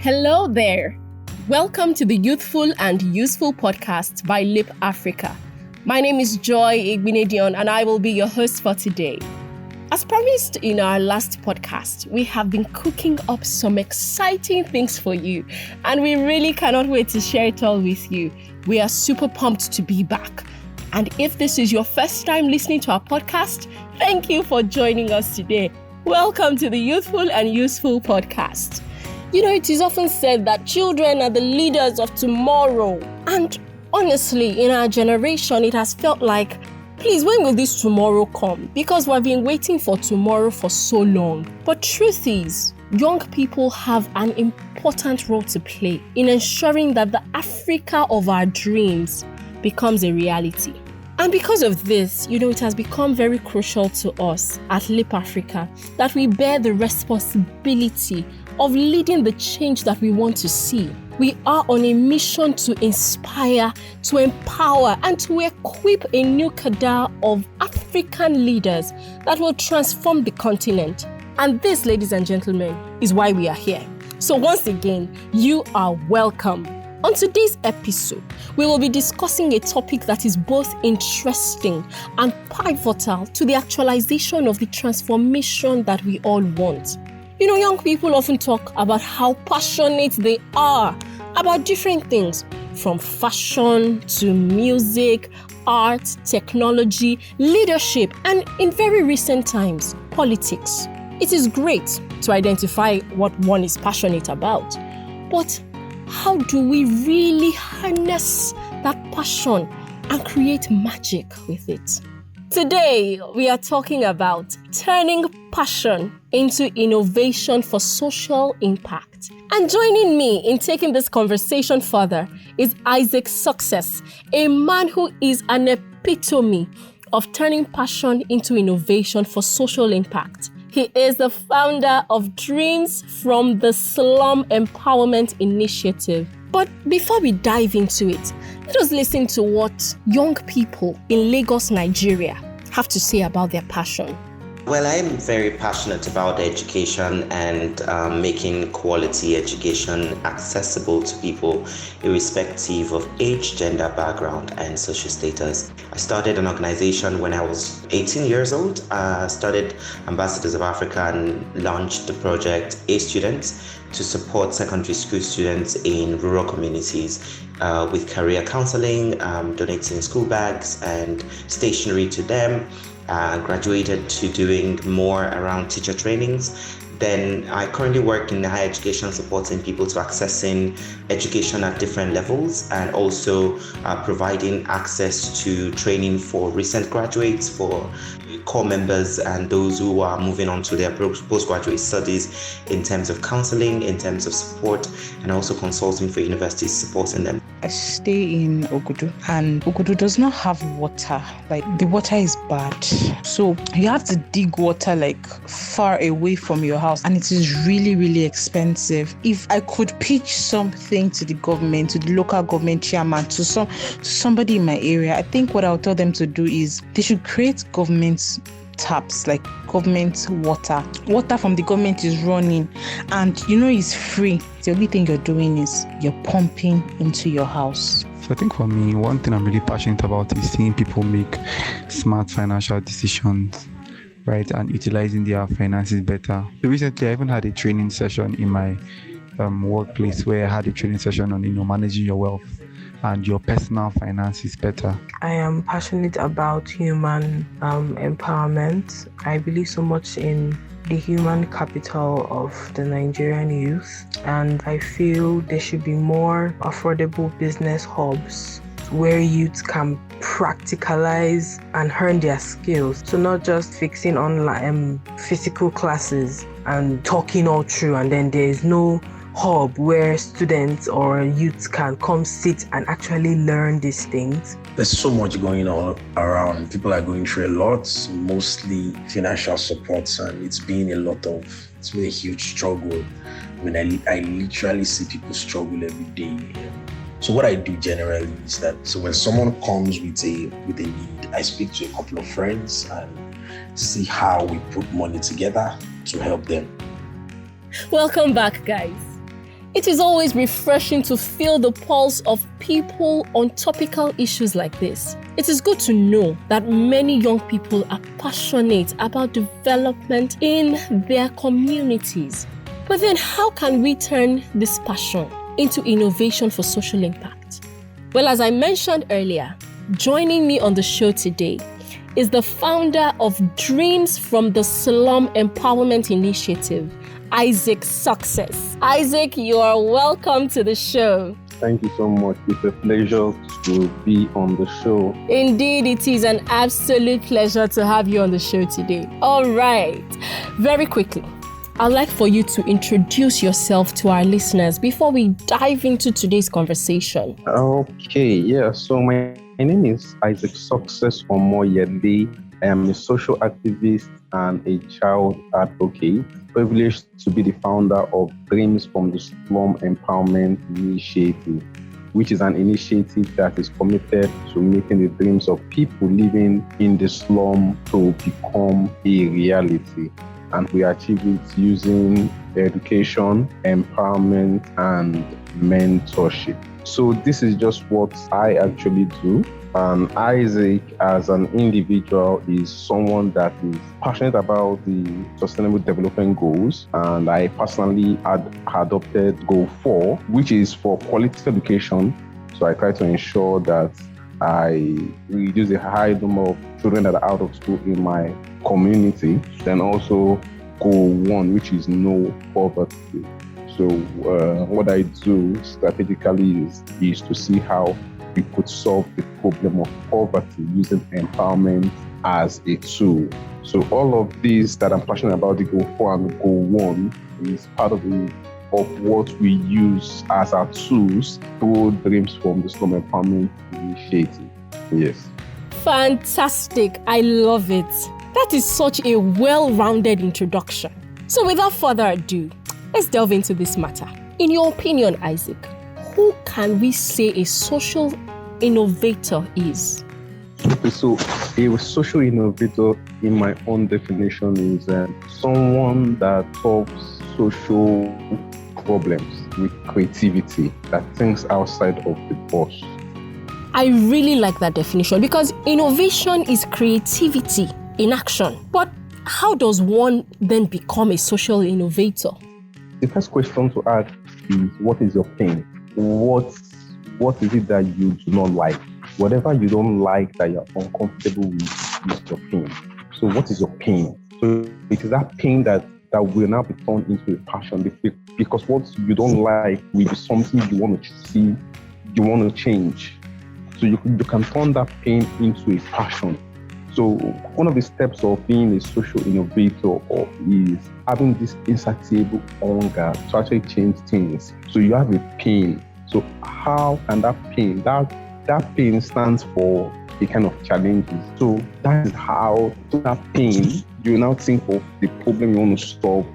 Hello there. Welcome to the Youthful and Useful podcast by Lip Africa. My name is Joy Igbinedion and I will be your host for today. As promised in our last podcast, we have been cooking up some exciting things for you and we really cannot wait to share it all with you. We are super pumped to be back. And if this is your first time listening to our podcast, thank you for joining us today. Welcome to the Youthful and Useful podcast. You know, it is often said that children are the leaders of tomorrow. And honestly, in our generation, it has felt like, please, when will this tomorrow come? Because we've been waiting for tomorrow for so long. But truth is, young people have an important role to play in ensuring that the Africa of our dreams becomes a reality. And because of this, it has become very crucial to us at Lip Africa that we bear the responsibility of leading the change that we want to see. We are on a mission to inspire, to empower, and to equip a new cadre of African leaders that will transform the continent. And this, ladies and gentlemen, is why we are here. So once again, you are welcome. On today's episode, we will be discussing a topic that is both interesting and pivotal to the actualization of the transformation that we all want. Young people often talk about how passionate they are about different things, from fashion to music, art, technology, leadership, and in very recent times, politics. It is great to identify what one is passionate about, but how do we really harness that passion and create magic with it? Today, we are talking about turning passion into innovation for social impact. And joining me in taking this conversation further is Isaac Success, a man who is an epitome of turning passion into innovation for social impact. He is the founder of Dreams from the Slum Empowerment Initiative. But before we dive into it, let us listen to what young people in Lagos, Nigeria have to say about their passion. Well, I'm very passionate about education and making quality education accessible to people irrespective of age, gender, background, and social status. I started an organization when I was 18 years old. Started Ambassadors of Africa and launched the project A Students to support secondary school students in rural communities with career counseling, donating school bags and stationery to them. Graduated to doing more around teacher trainings. Then I currently work in higher education, supporting people to accessing education at different levels and also providing access to training for recent graduates, for core members and those who are moving on to their postgraduate studies in terms of counseling, in terms of support, and also consulting for universities, supporting them. I stay in Ogudu, and Ogudu does not have water. The water is bad. So you have to dig water far away from your house, and it is really, really expensive. If I could pitch something to the government, to the local government chairman, to somebody in my area, I think what I'll tell them to do is they should create government taps, like government water from the government is running, and it's free. The only thing you're doing is you're pumping into your house. So I think for me, one thing I'm really passionate about is seeing people make smart financial decisions, right, and utilizing their finances better. So recently, I even had a training session in my workplace where I had a training session on managing your wealth and your personal finances better. I am passionate about human empowerment. I believe so much in the human capital of the Nigerian youth, and I feel there should be more affordable business hubs where youth can practicalize and learn their skills. So not just fixing online physical classes and talking all through, and then there is no hub where students or youth can come sit and actually learn these things. There's so much going on around. People are going through a lot, mostly financial support, and it's been a huge struggle. I literally see people struggle every day. So what I do generally is that, so when someone comes with a need, I speak to a couple of friends and see how we put money together to help them. Welcome back, guys. It is always refreshing to feel the pulse of people on topical issues like this. It is good to know that many young people are passionate about development in their communities. But then how can we turn this passion into innovation for social impact? Well, as I mentioned earlier, joining me on the show today is the founder of Dreams from the Slum Empowerment Initiative, Isaac Success. Isaac, you are welcome to the show. Thank you so much. It's a pleasure to be on the show. Indeed, it is an absolute pleasure to have you on the show today. All right. Very quickly, I'd like for you to introduce yourself to our listeners before we dive into today's conversation. Okay, so my name is Isaac Success Omoyede. I am a social activist and a child advocate, privileged to be the founder of Dreams from the Slum Empowerment Initiative, which is an initiative that is committed to making the dreams of people living in the slum to become a reality. And we achieve it using education, empowerment, and mentorship. So this is just what I actually do. And Isaac, as an individual, is someone that is passionate about the Sustainable Development Goals. And I personally adopted Goal 4, which is for quality education. So I try to ensure that I reduce the high number of children that are out of school in my community. Then also Goal 1, which is no poverty. So what I do strategically is to see how we could solve the problem of poverty using empowerment as a tool. So all of these that I'm passionate about, the Goal 4 and Goal 1, is part of what we use as our tools through Dreams from the Slum Empowerment Initiative. Yes. Fantastic. I love it. That is such a well-rounded introduction. So without further ado, let's delve into this matter. In your opinion, Isaac, who can we say a social innovator is? Okay, so a social innovator, in my own definition, is someone that solves social problems with creativity, that thinks outside of the box. I really like that definition because innovation is creativity in action. But how does one then become a social innovator? The first question to ask is, what is your pain? What is it that you do not like? Whatever you don't like that you're uncomfortable with is your pain. So what is your pain? So it is that pain that will now be turned into a passion, because what you don't like will be something you want to see, you want to change. So you can turn that pain into a passion. So one of the steps of being a social innovator is having this insatiable hunger to actually change things. So you have a pain. So how can that pain, that pain stands for a kind of challenges. So that is how, to that pain, you now think of the problem you want to solve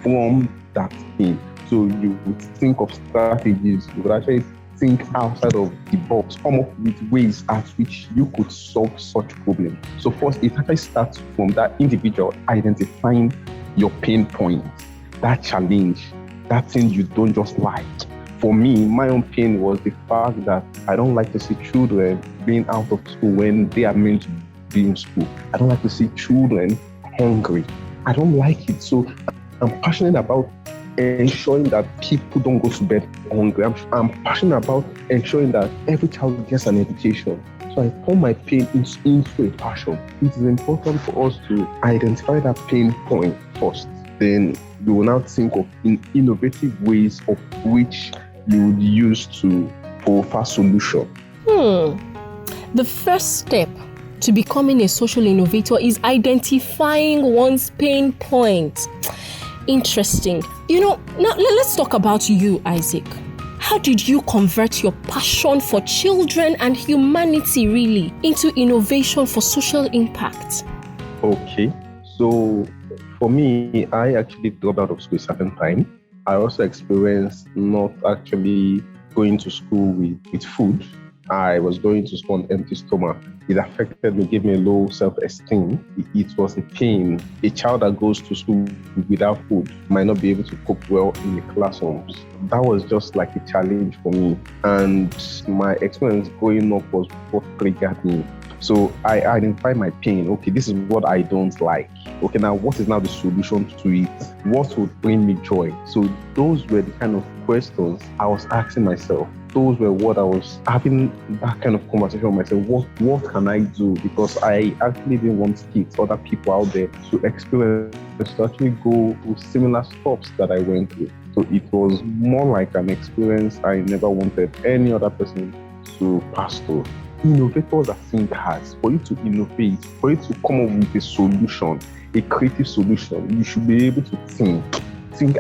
from that pain. So you would think of strategies, you would actually think outside of the box, come up with ways at which you could solve such problems. So first, it actually starts from that individual identifying your pain point, that challenge, that thing you don't just like. For me, my own pain was the fact that I don't like to see children being out of school when they are meant to be in school. I don't like to see children hungry. I don't like it. So I'm passionate about ensuring that people don't go to bed hungry. I'm passionate about ensuring that every child gets an education. So I turn my pain into a passion. It is important for us to identify that pain point first. Then we will now think of innovative ways of which you would use to offer solution. The first step to becoming a social innovator is identifying one's pain point. Interesting. Now let's talk about you, Isaac. How did you convert your passion for children and humanity really into innovation for social impact? Okay, so for me, I actually dropped out of school a certain time. I also experienced not actually going to school with food. I was going to school on empty stomach. It affected me, gave me a low self-esteem. It was a pain. A child that goes to school without food might not be able to cope well in the classrooms. that was just like a challenge for me. And my experience growing up was what triggered me. So I identified my pain. Okay, this is what I don't like. Okay, now what is now the solution to it? What would bring me joy? So those were the kind of questions I was asking myself. Those were what I was having that kind of conversation with myself. What can I do? Because I actually didn't want kids, other people out there to experience, to actually go through similar stops that I went through. So it was more like an experience I never wanted any other person to pass through. Innovators are thinkers. For you to innovate, for you to come up with a solution, a creative solution, you should be able to think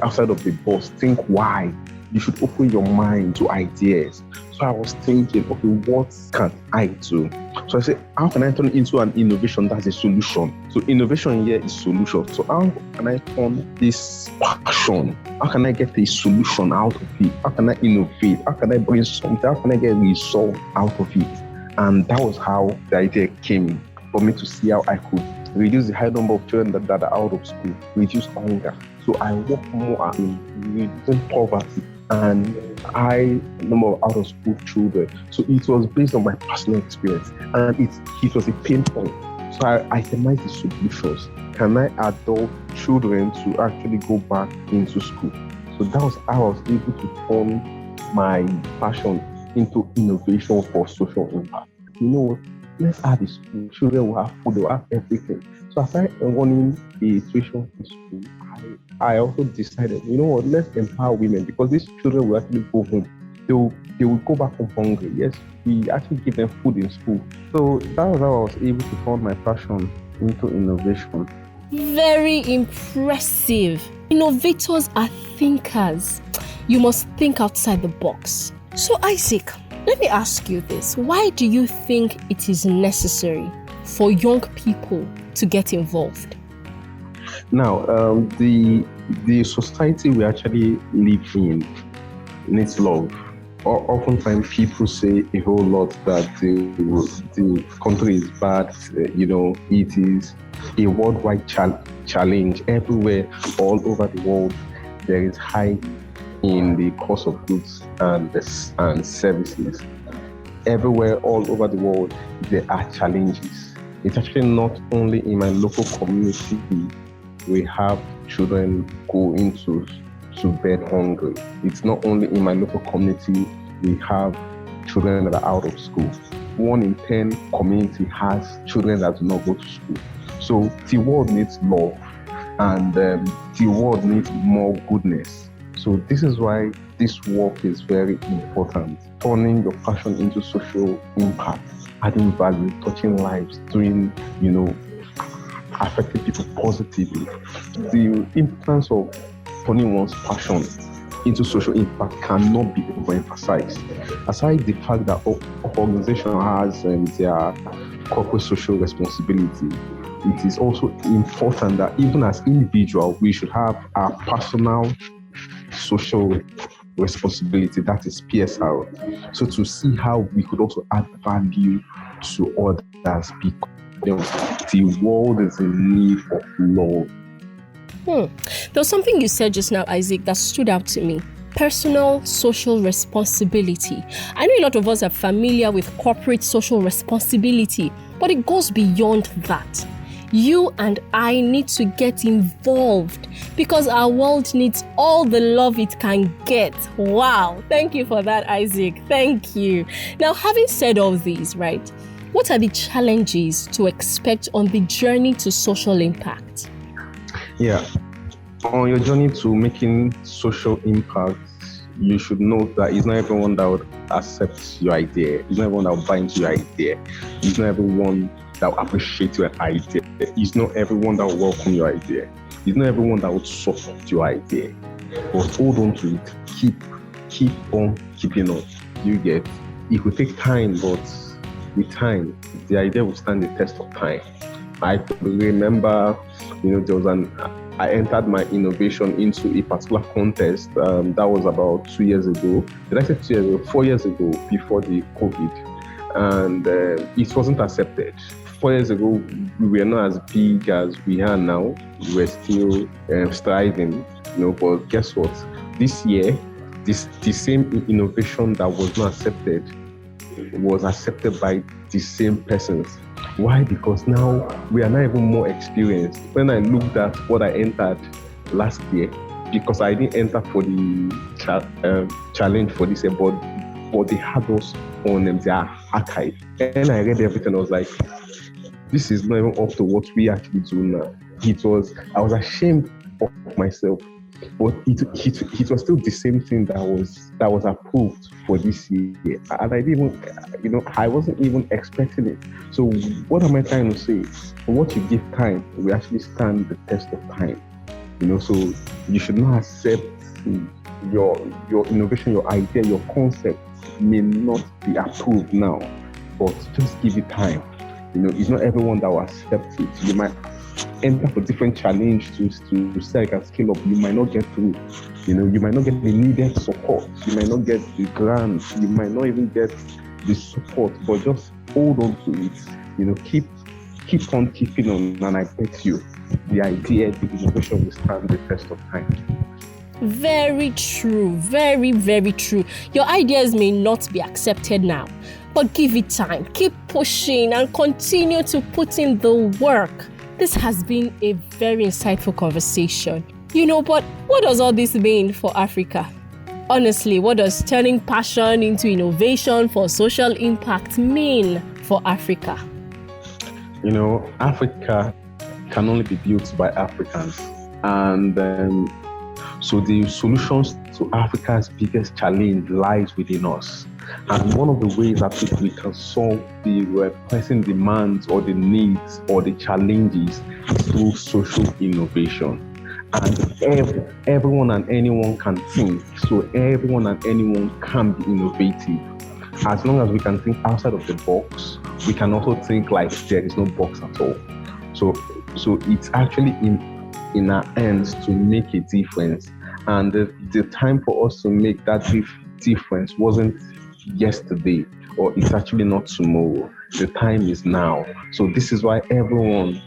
outside of the box, think why. You should open your mind to ideas. So I was thinking, okay, what can I do? So I said, how can I turn it into an innovation that's a solution? So innovation here is solution. So how can I turn this passion? How can I get a solution out of it? How can I innovate? How can I bring something? How can I get a result out of it? And that was how the idea came for me to see how I could reduce the high number of children that are out of school, reduce hunger. So I work more in reducing poverty and high number of out of school children. So it was based on my personal experience, and it was a pain point. So I itemized the solutions. Can I adult children to actually go back into school? So that was how I was able to turn my passion into innovation for social impact. You know what? Let's add the school. Children will have food, they will have everything. So after running the tuition in school, I also decided, you know what, let's empower women, because these children will actually go home. They will go back home hungry. Yes, we actually give them food in school. So that was how I was able to turn my passion into innovation. Very impressive. Innovators are thinkers. You must think outside the box. So Isaac, let me ask you this. Why do you think it is necessary for young people to get involved? Now, the society we actually live in needs love. Oftentimes people say a whole lot that the country is bad. It is a worldwide challenge. Everywhere, all over the world, there is high in the cost of goods and services. Everywhere, all over the world, there are challenges. It's actually not only in my local community we have children go into bed hungry. It's not only in my local community we have children that are out of school. 1 in 10 community has children that do not go to school. So the world needs love, and the world needs more goodness. So this is why this work is very important. Turning your passion into social impact, adding value, touching lives, doing, affecting people positively. The importance of turning one's passion into social impact cannot be overemphasized. Aside the fact that organization has their corporate social responsibility, it is also important that even as individuals, we should have our personal social responsibility, that is PSR. So to see how we could also add value to others, because the world is in need of love. There's something you said just now, Isaac, that stood out to me. Personal social responsibility. I know a lot of us are familiar with corporate social responsibility, but it goes beyond that. You and I need to get involved because our world needs all the love it can get. Wow. Thank you for that, Isaac. Thank you. Now, having said all these, right, what are the challenges to expect on the journey to social impact? Yeah. On your journey to making social impact, you should know that it's not everyone that would accept your idea. It's not everyone that will buy into your idea. It's not everyone that will appreciate your idea. It's not everyone that will welcome your idea. It's not everyone that would support your idea. But hold on to it. Keep on keeping on. You get. It will take time, but with time, the idea will stand the test of time. I could remember, I entered my innovation into a particular contest. That was about 2 years ago. Did I say 2 years ago? 4 years ago, before the COVID. And it wasn't accepted. 4 years ago, we were not as big as we are now. We were still striving, but guess what? This year, the same innovation that was not accepted was accepted by the same persons. Why? Because now we are now even more experienced. When I looked at what I entered last year, because I didn't enter for the challenge for this year, but they had us on their archive. And I read everything. I was like, this is not even up to what we actually do now. I was ashamed of myself, but it was still the same thing that was approved for this year. And I didn't even, I wasn't even expecting it. So what am I trying to say? What you give time, we actually stand the test of time. So you should not accept your innovation, your idea, your concept may not be approved now, but just give it time. It's not everyone that will accept it. You might enter for different challenge to say I can scale up. You might not get through. You might not get the needed support. You might not get the grant. You might not even get the support. But just hold on to it. Keep on keeping on, and I bet you the idea, the innovation will stand the test of time. Very true. Very, very true. Your ideas may not be accepted now, but give it time. Keep pushing and continue to put in the work. This has been a very insightful conversation. But what does all this mean for Africa? Honestly, what does turning passion into innovation for social impact mean for Africa? Africa can only be built by Africans. And so the solutions to Africa's biggest challenge lies within us. And one of the ways that we can solve the pressing demands or the needs or the challenges is through social innovation. And everyone and anyone can think, so everyone and anyone can be innovative. As long as we can think outside of the box, we can also think like there is no box at all. So it's actually in our hands to make a difference. And the time for us to make that difference wasn't yesterday, or it's actually not tomorrow. The time is now. So this is why everyone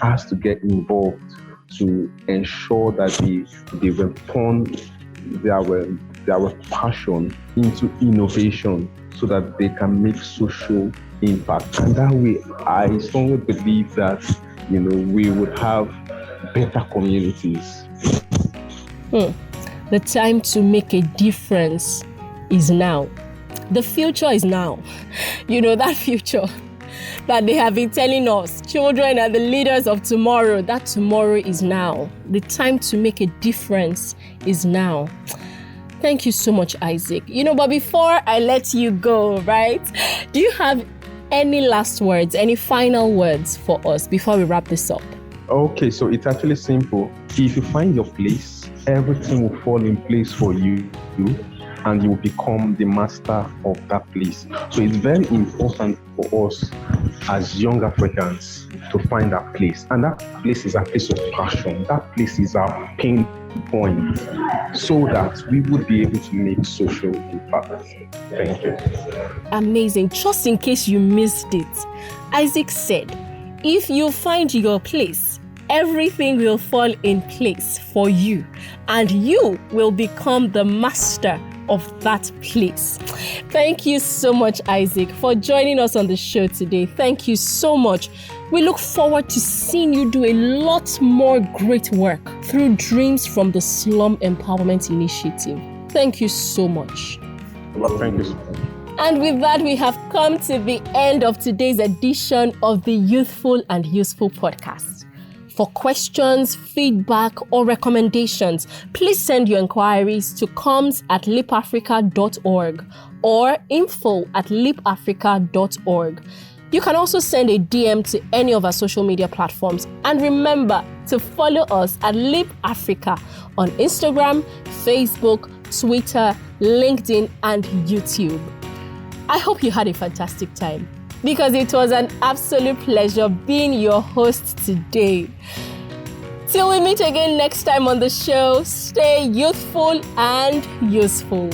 has to get involved to ensure that they will turn their passion into innovation so that they can make social impact. And that way, I strongly believe that we would have better communities. The time to make a difference is now. The future is now. That future that they have been telling us, children are the leaders of tomorrow. That tomorrow is now. The time to make a difference is now. Thank you so much, Isaac. But before I let you go, right? Do you have any last words, any final words for us before we wrap this up? Okay, so it's actually simple. If you find your place, everything will fall in place for you, and you will become the master of that place. So it's very important for us as young Africans to find our place. And that place is a place of passion. That place is our pain point, so that we would be able to make social impact. Thank you. Amazing. Just in case you missed it, Isaac said, if you find your place, everything will fall in place for you, and you will become the master of that place. Thank you so much, Isaac, for joining us on the show today. Thank you so much. We look forward to seeing you do a lot more great work through Dreams from the Slum Empowerment Initiative. Thank you so much. Thank you so much. And with that, we have come to the end of today's edition of the Youthful and Useful podcast. For questions, feedback, or recommendations, please send your inquiries to comms@lipafrica.org or info@lipafrica.org. You can also send a DM to any of our social media platforms. And remember to follow us at Lip Africa on Instagram, Facebook, Twitter, LinkedIn, and YouTube. I hope you had a fantastic time, because it was an absolute pleasure being your host today. Till we meet again next time on the show, stay youthful and useful.